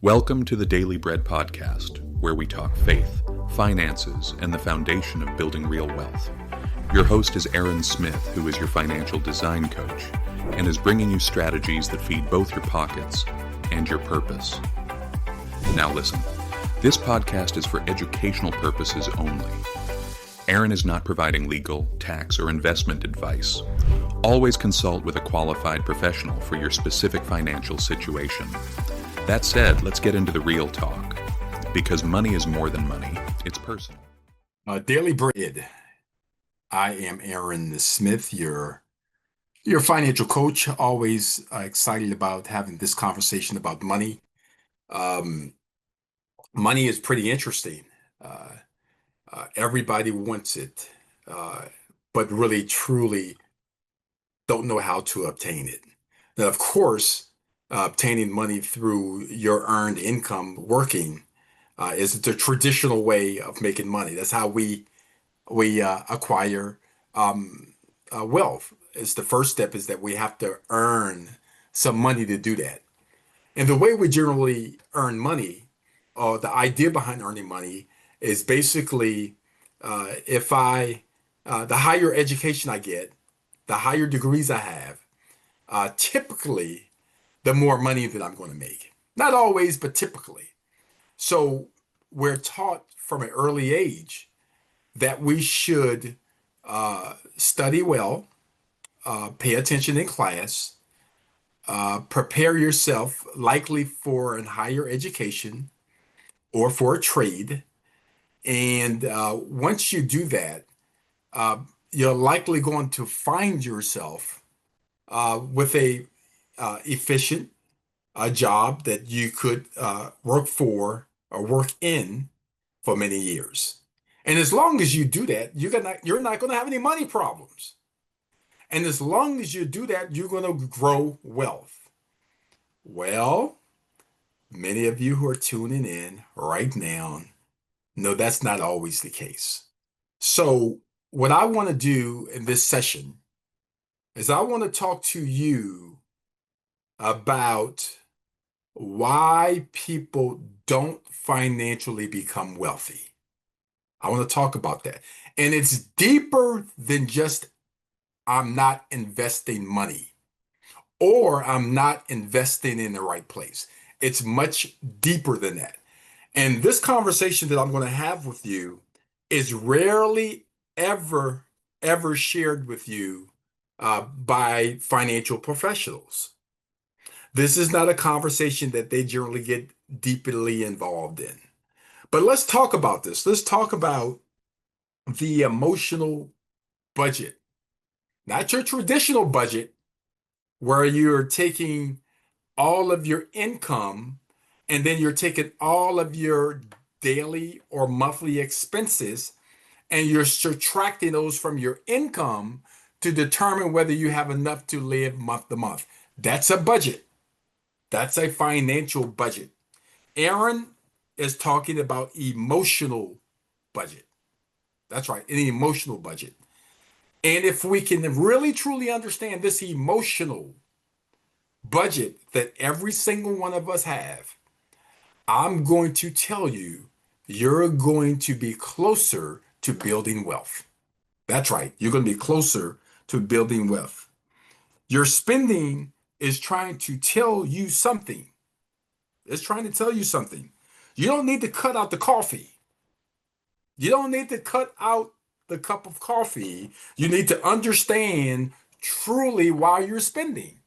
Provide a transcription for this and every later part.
Welcome to the Daily Bread Podcast, where we talk faith, finances, and the foundation of building real wealth. Your host is Aaron Smith, who is your financial design coach, and is bringing you strategies that feed both your pockets and your purpose. Now listen, this podcast is for educational purposes only. Aaron is not providing legal, tax, or investment advice. Always consult with a qualified professional for your specific financial situation. That said, let's get into the real talk, because money is more than money. It's personal. Daily Bread. I am Aaron Smith, your financial coach. Always excited about having this conversation about money. Money is pretty interesting. Everybody wants it, but really, truly don't know how to obtain it. Now, of course, obtaining money through your earned income working is the traditional way of making money. That's how we acquire wealth. It's the first step is that we have to earn some money to do that. And the way we generally earn money, or the idea behind earning money, is basically if the higher education I get, the higher degrees I have, typically the more money that I'm going to make. Not always, but typically. So we're taught from an early age that we should study well, pay attention in class, prepare yourself likely for a higher education or for a trade. And once you do that, you're likely going to find yourself with a efficient job that you could work for or work in for many years. And as long as you do that, you're not going to have any money problems. And as long as you do that, you're going to grow wealth. Well, many of you who are tuning in right now know that's not always the case. So what I want to do in this session is I want to talk to you about why people don't financially become wealthy. I want to talk about that. And it's deeper than just I'm not investing money or I'm not investing in the right place. It's much deeper than that. And this conversation that I'm going to have with you is rarely ever shared with you by financial professionals. This is not a conversation that they generally get deeply involved in. But let's talk about this. Let's talk about the emotional budget, not your traditional budget where you're taking all of your income and then you're taking all of your daily or monthly expenses and you're subtracting those from your income to determine whether you have enough to live month to month. That's a budget. That's a financial budget. Aaron is talking about emotional budget. That's right, an emotional budget. And if we can really truly understand this emotional budget that every single one of us have, I'm going to tell you, you're going to be closer to building wealth. That's right, you're going to be closer to building wealth. Your spending is trying to tell you something. It's trying to tell you something. You don't need to cut out the coffee. You don't need to cut out the cup of coffee. You need to understand truly why you're spending.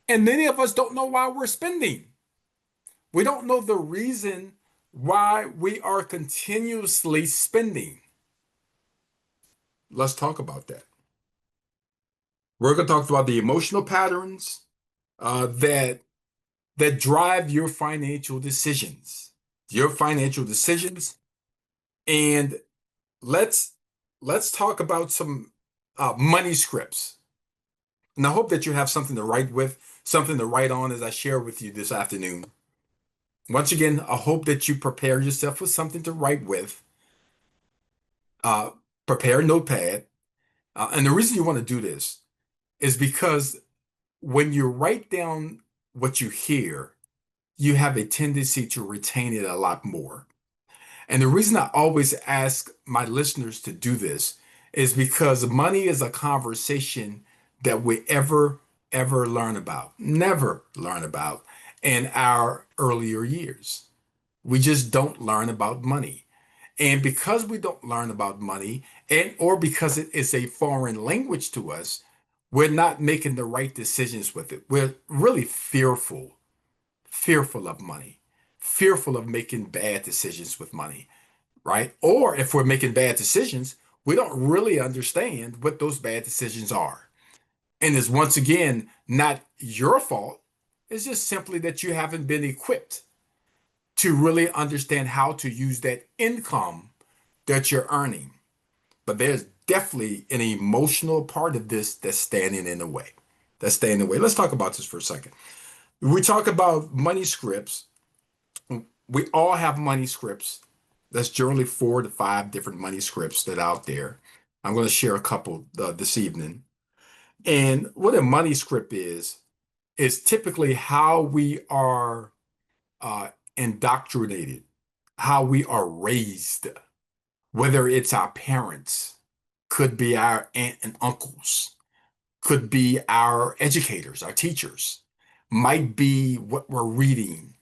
And many of us don't know why we're spending. We don't know the reason why we are continuously spending. Let's talk about that. We're going to talk about the emotional patterns that drive your financial decisions. Your financial decisions. And let's talk about some money scripts. And I hope that you have something to write with, something to write on as I share with you this afternoon. Once again, I hope that you prepare yourself with something to write with. Prepare a notepad. And the reason you want to do this is because when you write down what you hear, you have a tendency to retain it a lot more. And the reason I always ask my listeners to do this is because money is a conversation that we ever learn about, never learn about in our earlier years. We just don't learn about money. And because we don't learn about money, and or because it is a foreign language to us, we're not making the right decisions with it. We're really fearful of money, fearful of making bad decisions with money, right? Or if we're making bad decisions, we don't really understand what those bad decisions are. And it's once again not your fault. It's just simply that you haven't been equipped to really understand how to use that income that you're earning. But there's definitely an emotional part of this that's standing in the way. That's standing in the way. Let's talk about this for a second. We talk about money scripts. We all have money scripts. That's generally 4 to 5 different money scripts that are out there. I'm going to share a couple this evening. And what a money script is typically how we are uh, indoctrinated, how we are raised, whether it's our parents, could be our aunt and uncles, could be our educators, our teachers, might be what we're reading,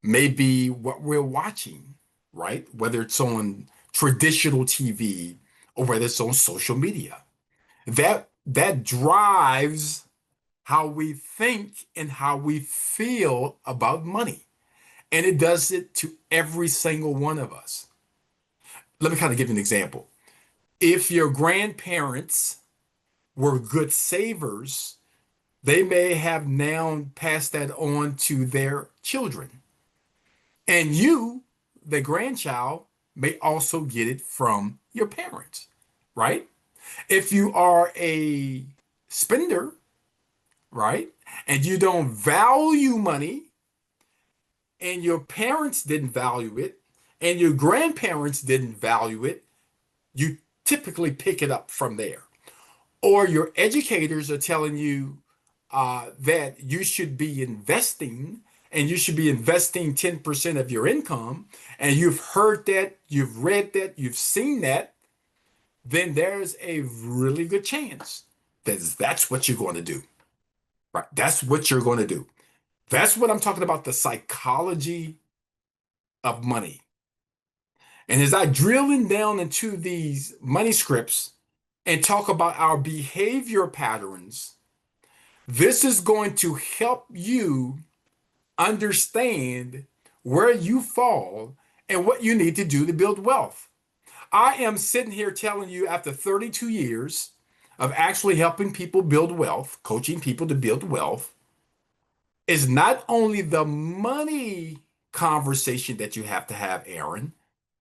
maybe what we're watching, right? Whether it's on traditional TV or whether it's on social media. That drives how we think and how we feel about money. And it does it to every single one of us. Let me kind of give you an example. If your grandparents were good savers, they may have now passed that on to their children. And you, the grandchild, may also get it from your parents, right? If you are a spender, right, and you don't value money, and your parents didn't value it, and your grandparents didn't value it, you typically pick it up from there. Or your educators are telling you that you should be investing and you should be investing 10% of your income, and you've heard that, you've read that, you've seen that, then there's a really good chance that that's what you're going to do. Right? That's what you're going to do. That's what I'm talking about, the psychology of money. And as I drilling down into these money scripts and talk about our behavior patterns, this is going to help you understand where you fall and what you need to do to build wealth. I am sitting here telling you after 32 years of actually helping people build wealth, coaching people to build wealth, is not only the money conversation that you have to have, Aaron.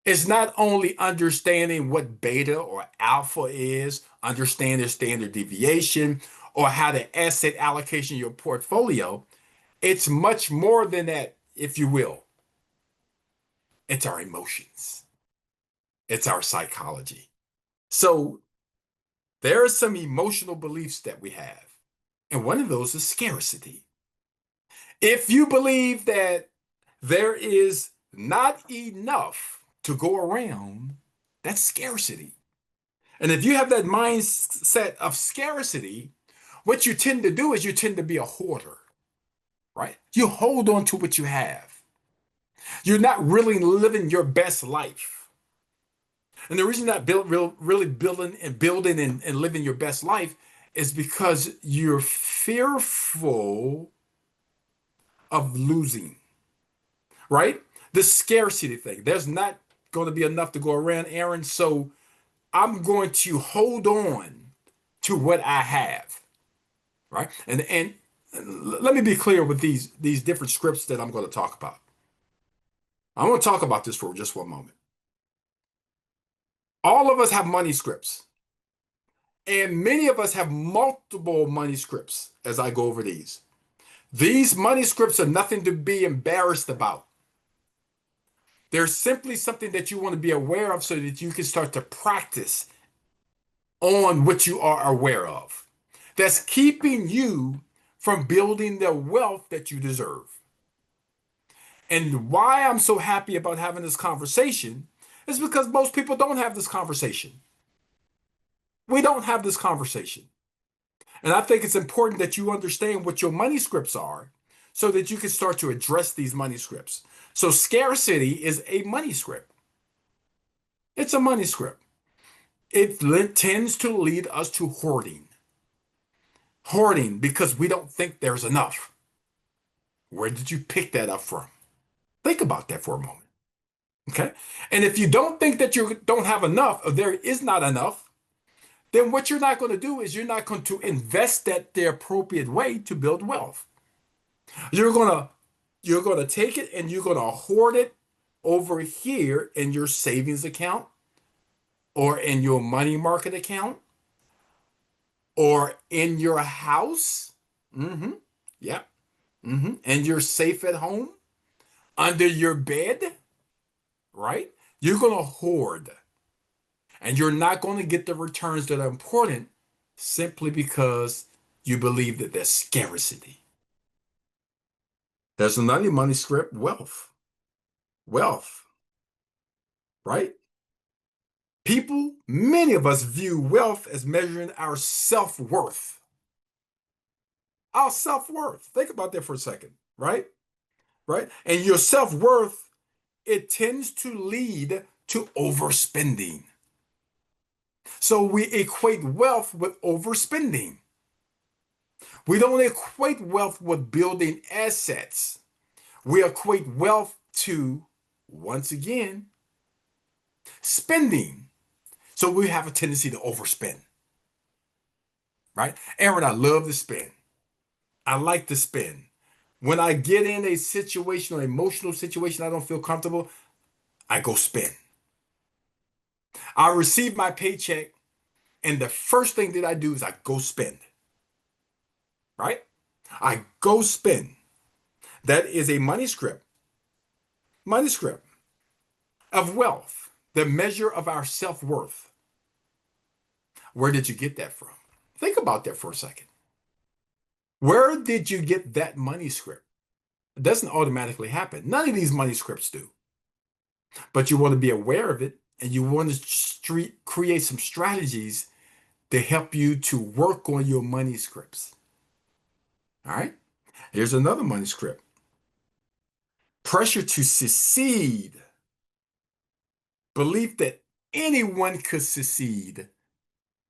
It's not only understanding what beta or alpha is, understanding standard deviation, or how to asset allocation your portfolio. It's much more than that, if you will. It's our emotions. It's our psychology. So there are some emotional beliefs that we have. And one of those is scarcity. If you believe that there is not enough to go around, that's scarcity. And if you have that mindset of scarcity, what you tend to do is you tend to be a hoarder, right? You hold on to what you have. You're not really living your best life. And the reason you're not really building and living your best life is because you're fearful of losing, right? The scarcity thing. There's not going to be enough to go around, Aaron. So I'm going to hold on to what I have, right? And let me be clear with these different scripts that I'm going to talk about. I'm going to talk about this for just one moment. All of us have money scripts, and many of us have multiple money scripts as I go over these. These money scripts are nothing to be embarrassed about. They're simply something that you want to be aware of so that you can start to practice on what you are aware of. That's keeping you from building the wealth that you deserve. And why I'm so happy about having this conversation is because most people don't have this conversation. We don't have this conversation. And I think it's important that you understand what your money scripts are so that you can start to address these money scripts. So scarcity is a money script. It's a money script. It tends to lead us to hoarding. Hoarding because we don't think there's enough. Where did you pick that up from? Think about that for a moment. Okay. And if you don't think that you don't have enough, or there is not enough, then what you're not going to do is you're not going to invest that the appropriate way to build wealth. You're going to you're going to take it and you're going to hoard it over here in your savings account or in your money market account or in your house. Mm-hmm. Yeah. Mm-hmm. And you're safe at home under your bed, right? You're going to hoard and you're not going to get the returns that are important simply because you believe that there's scarcity. There's another money script, wealth. Wealth, right? People, many of us view wealth as measuring our self-worth. Our self-worth. Think about that for a second, right? Right? And your self-worth, it tends to lead to overspending. So we equate wealth with overspending. We don't equate wealth with building assets. We equate wealth to, once again, spending. So we have a tendency to overspend, right? Aaron, I love to spend. I like to spend. When I get in a situation or emotional situation I don't feel comfortable, I go spend. I receive my paycheck, and the first thing that I do is I go spend, right? I go spend. That is a money script of wealth, the measure of our self-worth. Where did you get that from? Think about that for a second. Where did you get that money script? It doesn't automatically happen. None of these money scripts do. But you want to be aware of it and you want to create some strategies to help you to work on your money scripts. All right? Here's another money script. Pressure to succeed. Belief that anyone could succeed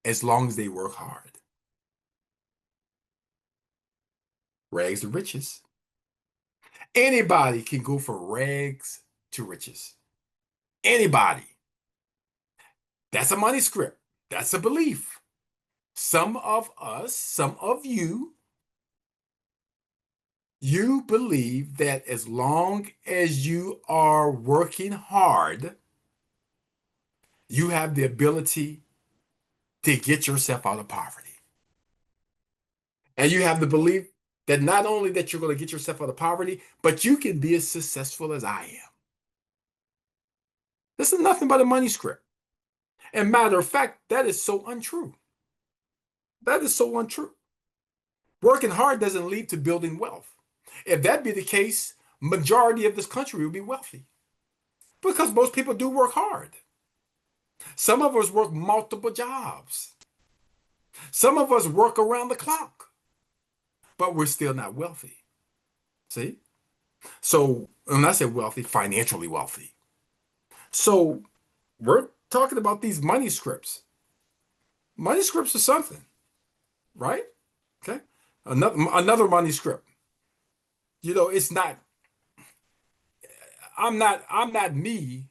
as long as they work hard. Rags to riches. Anybody can go from rags to riches. Anybody. That's a money script. That's a belief. Some of us, some of you, you believe that as long as you are working hard, you have the ability to get yourself out of poverty. And you have the belief that not only that you're going to get yourself out of poverty, but you can be as successful as I am. This is nothing but a money script. And matter of fact, that is so untrue. That is so untrue. Working hard doesn't lead to building wealth. If that be the case, majority of this country will be wealthy because most people do work hard. Some of us work multiple jobs. Some of us work around the clock, but we're still not wealthy. See? So when I say wealthy, financially wealthy. So we're talking about these money scripts. Money scripts are something, right? Okay. Another money script. It's not, I'm not me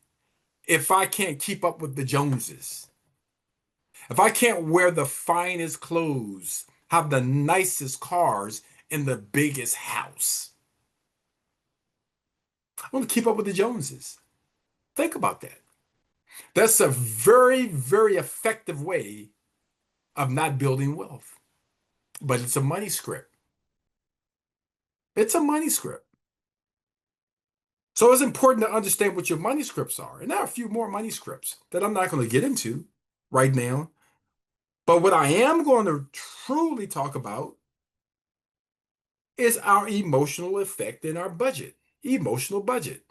if I can't keep up with the Joneses. If I can't wear the finest clothes, have the nicest cars, and the biggest house. I want to keep up with the Joneses. Think about that. That's a very, very effective way of not building wealth. But it's a money script. It's a money script. So it's important to understand what your money scripts are. And there are a few more money scripts that I'm not going to get into right now. But what I am going to truly talk about is our emotional effect in our budget. emotional budget.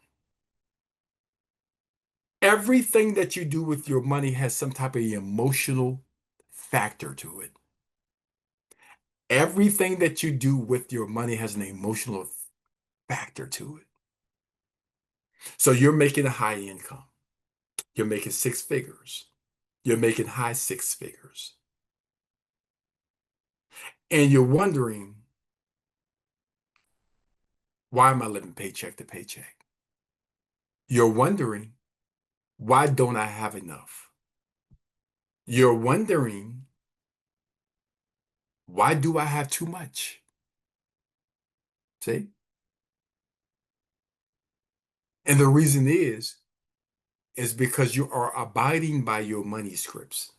Everything that you do with your money has some type of emotional factor to it. Everything that you do with your money has an emotional factor to it. So you're making a high income. You're making six figures. You're making high six figures. And you're wondering, why am I living paycheck to paycheck? You're wondering, why don't I have enough? You're wondering, why do I have too much? See? And the reason is because you are abiding by your money scripts.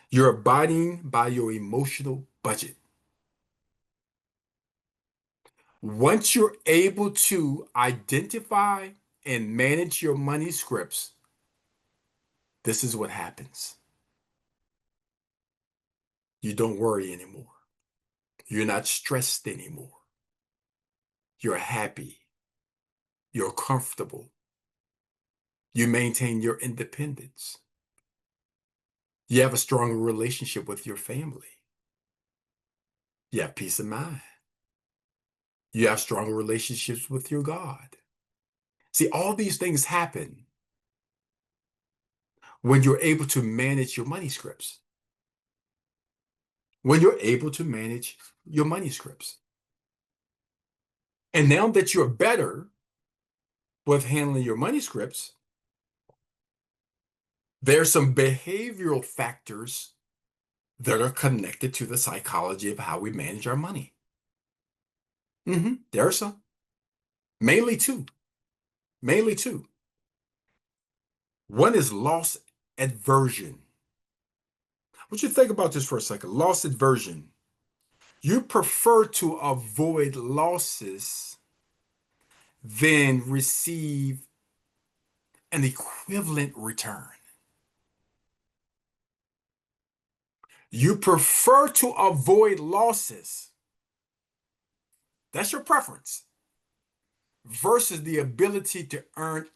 You're abiding by your emotional budget. Once you're able to identify and manage your money scripts, this is what happens. You don't worry anymore. You're not stressed anymore. You're happy. You're comfortable. You maintain your independence. You have a stronger relationship with your family. You have peace of mind. You have stronger relationships with your God. See, all these things happen when you're able to manage your money scripts. When you're able to manage your money scripts. And now that you're better with handling your money scripts, there's some behavioral factors that are connected to the psychology of how we manage our money. There are some. Mainly two. Mainly two. One is loss aversion. What you think about this for a second? Loss aversion. You prefer to avoid losses than receive an equivalent return. You prefer to avoid losses. That's your preference. Versus the ability to earn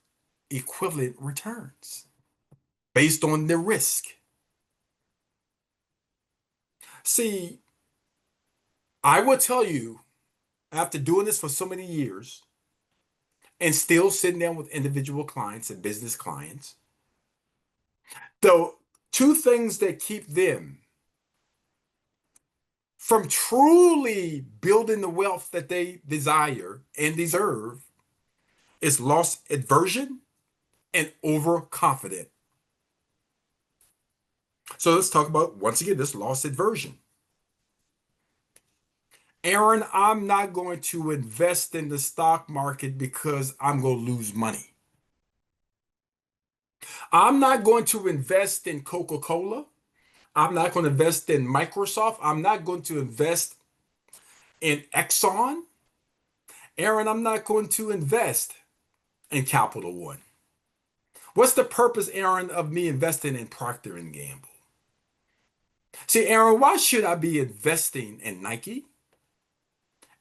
equivalent returns based on the risk. See, I will tell you, after doing this for so many years and still sitting down with individual clients and business clients, the two things that keep them from truly building the wealth that they desire and deserve is loss aversion and overconfident. So let's talk about, once again, this loss aversion. Aaron, I'm not going to invest in the stock market because I'm going to lose money. I'm not going to invest in Coca-Cola. I'm not going to invest in Microsoft. I'm not going to invest in Exxon. Aaron, I'm not going to invest in Capital One. What's the purpose, Aaron, of me investing in Procter and Gamble? See, Aaron, why should I be investing in Nike?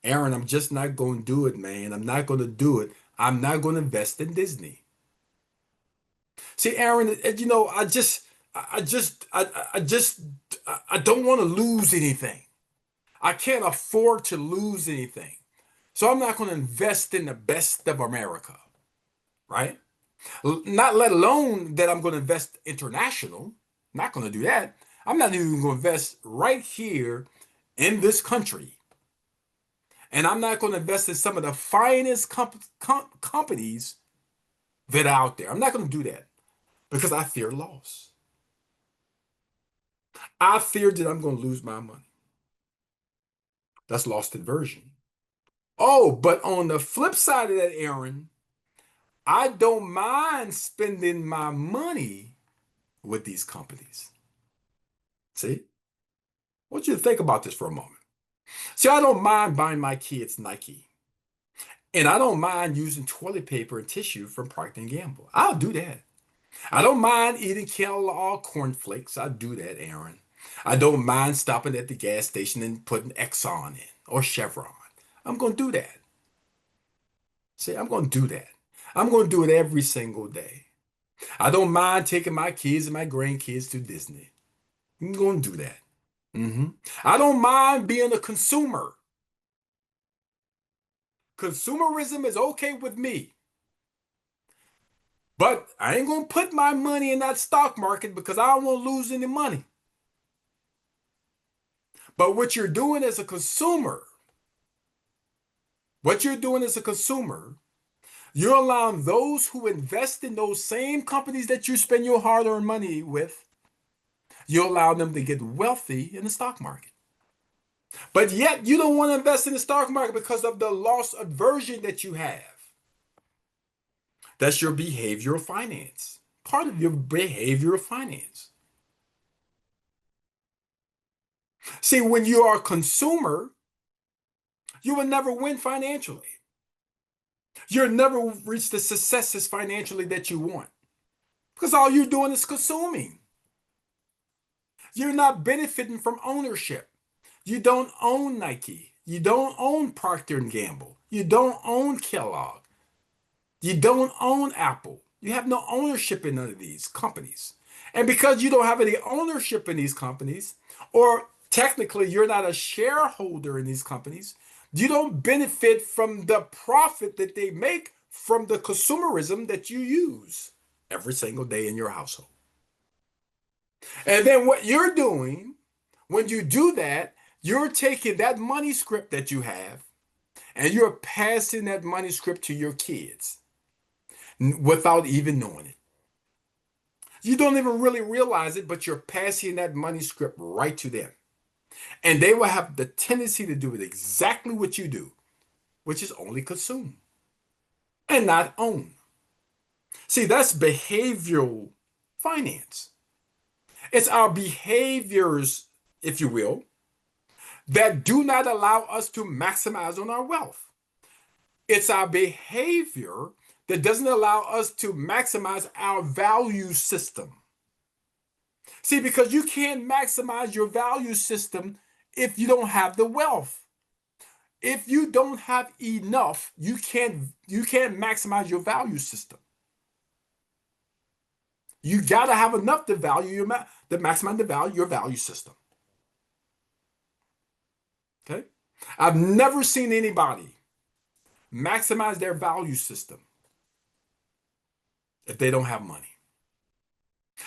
Aaron, I'm just not going to do it, man. I'm not going to do it. I'm not going to invest in Disney. See, Aaron, I don't want to lose anything. I can't afford to lose anything. So I'm not going to invest in the best of America, right? Not let alone that I'm going to invest international. I'm not going to do that. I'm not even going to invest right here in this country. And I'm not going to invest in some of the finest companies that are out there. I'm not going to do that because I fear loss. I fear that I'm going to lose my money. That's lost aversion. Oh, but on the flip side of that, Aaron, I don't mind spending my money with these companies. See? I want you to think about this for a moment. See, I don't mind buying my kids Nike. And I don't mind using toilet paper and tissue from Procter& and Gamble. I'll do that. I don't mind eating Kellogg cornflakes. I'll do that, Aaron. I don't mind stopping at the gas station and putting Exxon in or Chevron. I'm going to do that. See, I'm going to do that. I'm going to do it every single day. I don't mind taking my kids and my grandkids to Disney. I'm going to do that. hmm I don't mind being a consumer. Consumerism is okay with me. But I ain't going to put my money in that stock market because I don't want to lose any money. But what you're doing as a consumer, what you're doing as a consumer, you're allowing those who invest in those same companies that you spend your hard-earned money with, you allow them to get wealthy in the stock market. But yet you don't want to invest in the stock market because of the loss aversion that you have. That's your behavioral finance. Part of your behavioral finance. See, when you are a consumer, you will never win financially. You'll never reach the successes financially that you want because all you're doing is consuming. You're not benefiting from ownership. You don't own Nike. You don't own Procter and Gamble. You don't own Kellogg. You don't own Apple. You have no ownership in none of these companies. And because you don't have any ownership in these companies, or technically you're not a shareholder in these companies, you don't benefit from the profit that they make from the consumerism that you use every single day in your household. And then what you're doing when you do that, you're taking that money script that you have and you're passing that money script to your kids without even knowing it. You don't even really realize it, but you're passing that money script right to them. And they will have the tendency to do it exactly what you do, which is only consume and not own. See, that's behavioral finance. It's our behaviors, if you will, that do not allow us to maximize on our wealth. It's our behavior that doesn't allow us to maximize our value system. See, because you can't maximize your value system if you don't have the wealth. If you don't have enough, you can't maximize your value system. You got to have enough to maximize the value your value system. Okay? I've never seen anybody maximize their value system if they don't have money.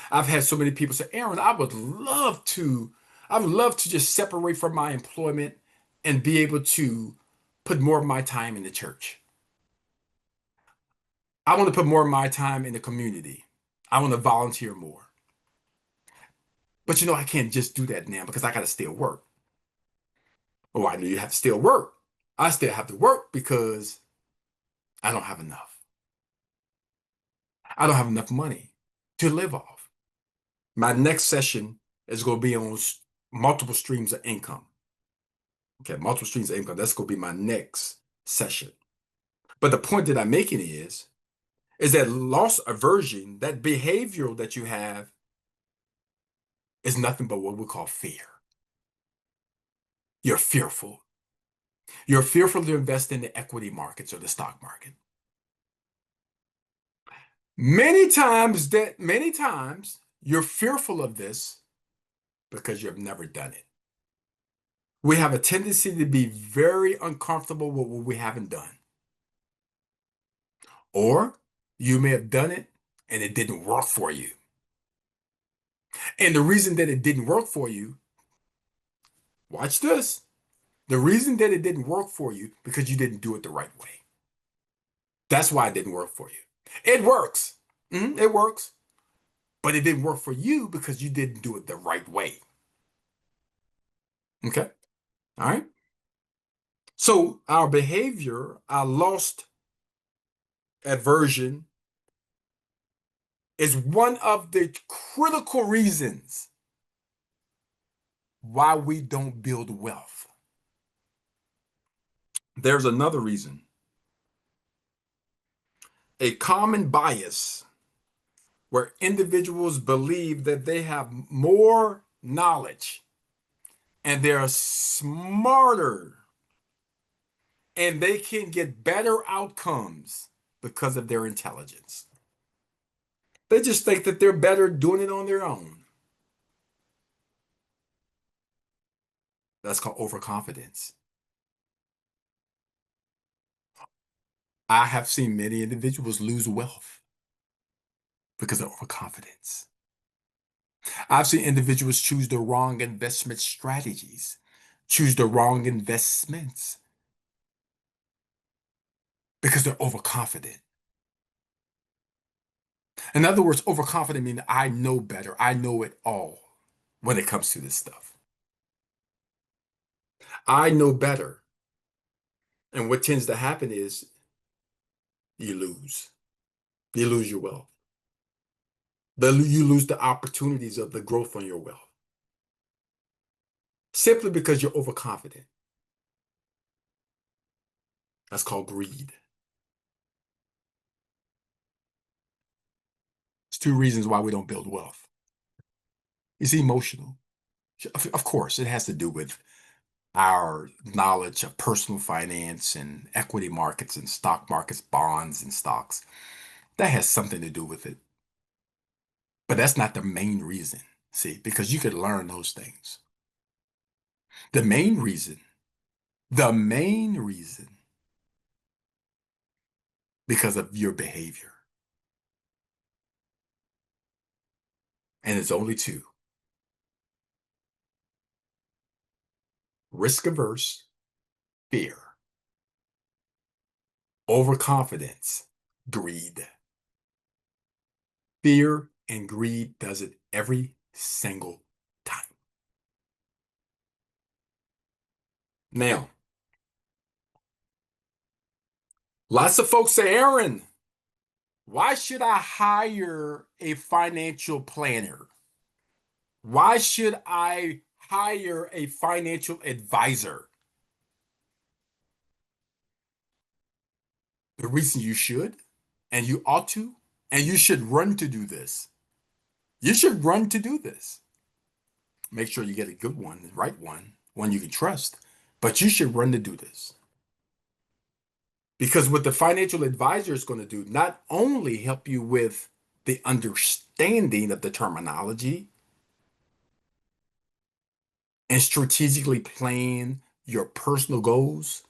I've had so many people say, Aaron, I would love to just separate from my employment and be able to put more of my time in the church. I want to put more of my time in the community. I want to volunteer more. But I can't just do that now because I got to still work. Oh, I know you have to still work. I still have to work because I don't have enough. I don't have enough money to live off. My next session is going to be on multiple streams of income. Okay, multiple streams of income. That's going to be my next session. But the point that I'm making is that loss aversion, that behavioral that you have, is nothing but what we call fear. You're fearful. You're fearful to invest in the equity markets or the stock market. Many times you're fearful of this because you've never done it. We have a tendency to be very uncomfortable with what we haven't done. Or you may have done it and it didn't work for you. And the reason that it didn't work for you, watch this. The reason that it didn't work for you because you didn't do it the right way. That's why it didn't work for you. It works. It works. But it didn't work for you because you didn't do it the right way. Okay? All right? So our behavior, our lost aversion, is one of the critical reasons why we don't build wealth. There's another reason. A common bias where individuals believe that they have more knowledge and they're smarter and they can get better outcomes because of their intelligence. They just think that they're better doing it on their own. That's called overconfidence. I have seen many individuals lose wealth because of overconfidence. I've seen individuals choose the wrong investment strategies, choose the wrong investments because they're overconfident. In other words, overconfident means I know better. I know it all when it comes to this stuff. I know better. And what tends to happen is you lose. You lose your wealth. You lose the opportunities of the growth on your wealth simply because you're overconfident. That's called greed. It's two reasons why we don't build wealth. It's emotional. Of course, it has to do with our knowledge of personal finance and equity markets and stock markets, bonds and stocks. That has something to do with it. But that's not the main reason, see, because you could learn those things. The main reason, the main reason, because of your behavior. And it's only two: risk averse, fear; overconfidence, greed. Fear and greed does it every single time. Now, lots of folks say, Aaron, why should I hire a financial planner? Why should I hire a financial advisor? The reason you should, and you ought to, and you should run to do this. You should run to do this. Make sure you get a good one, the right one you can trust, but you should run to do this. Because what the financial advisor is going to do, not only help you with the understanding of the terminology and strategically plan your personal goals,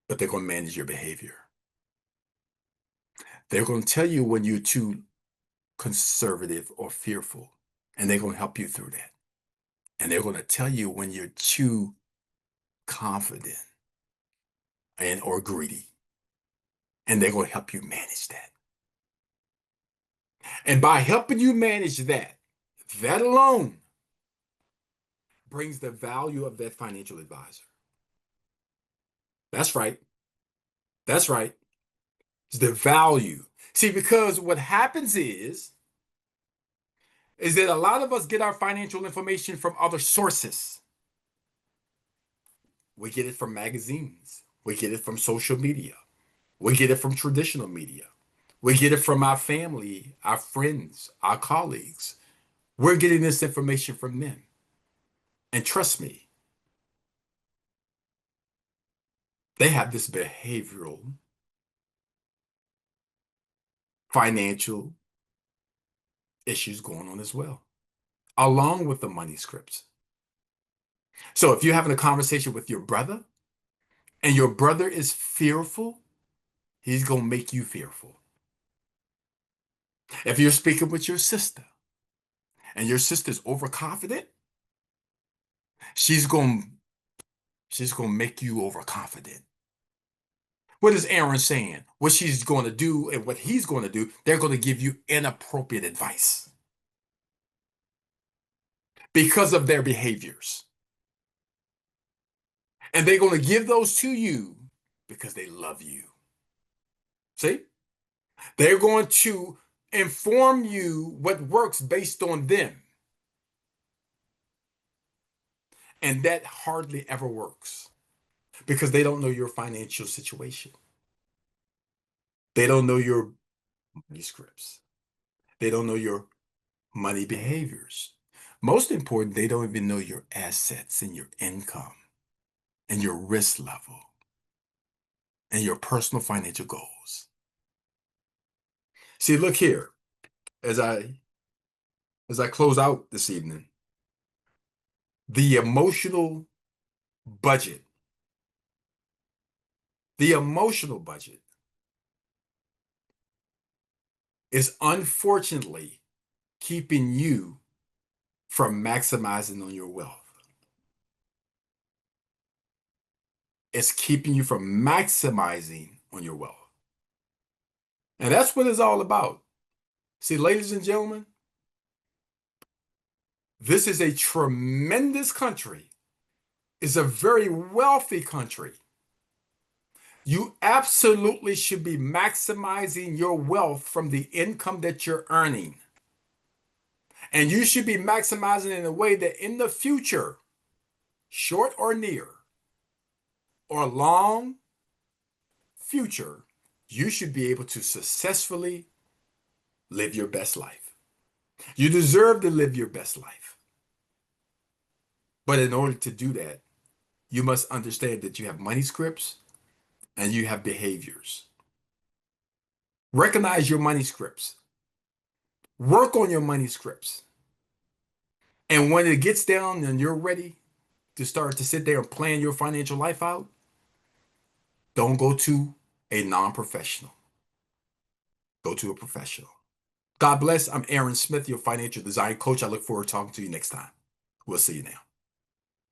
but they're going to manage your behavior. They're going to tell you when you're too conservative or fearful, and they're going to help you through that. And they're going to tell you when you're too confident and or greedy, and they're going to help you manage that. And by helping you manage that, that alone brings the value of that financial advisor. That's right. That's right. It's the value. See, because what happens is that a lot of us get our financial information from other sources. We get it from magazines. We get it from social media. We get it from traditional media. We get it from our family, our friends, our colleagues. We're getting this information from them. And trust me, they have this behavioral, financial issues going on as well, along with the money scripts. So if you're having a conversation with your brother and your brother is fearful, he's going to make you fearful. If you're speaking with your sister and your sister's overconfident, she's going she's going to make you overconfident. What is Aaron saying? What she's going to do and what he's going to do, they're going to give you inappropriate advice because of their behaviors. And they're going to give those to you because they love you. See? They're going to inform you what works based on them. And that hardly ever works because they don't know your financial situation. They don't know your money scripts. They don't know your money behaviors. Most important, they don't even know your assets and your income and your risk level and your personal financial goals. See, look here, as I close out this evening, the emotional budget, the emotional budget is unfortunately keeping you from maximizing on your wealth. It's keeping you from maximizing on your wealth. And that's what it's all about. See, ladies and gentlemen, this is a tremendous country. It's a very wealthy country. You absolutely should be maximizing your wealth from the income that you're earning. And you should be maximizing in a way that in the future, short or near, or long future, you should be able to successfully live your best life. You deserve to live your best life. But in order to do that, you must understand that you have money scripts and you have behaviors. Recognize your money scripts. Work on your money scripts. And when it gets down and you're ready to start to sit there and plan your financial life out, don't go to a non-professional. Go to a professional. God bless. I'm Aaron Smith, your financial design coach. I look forward to talking to you next time. We'll see you now.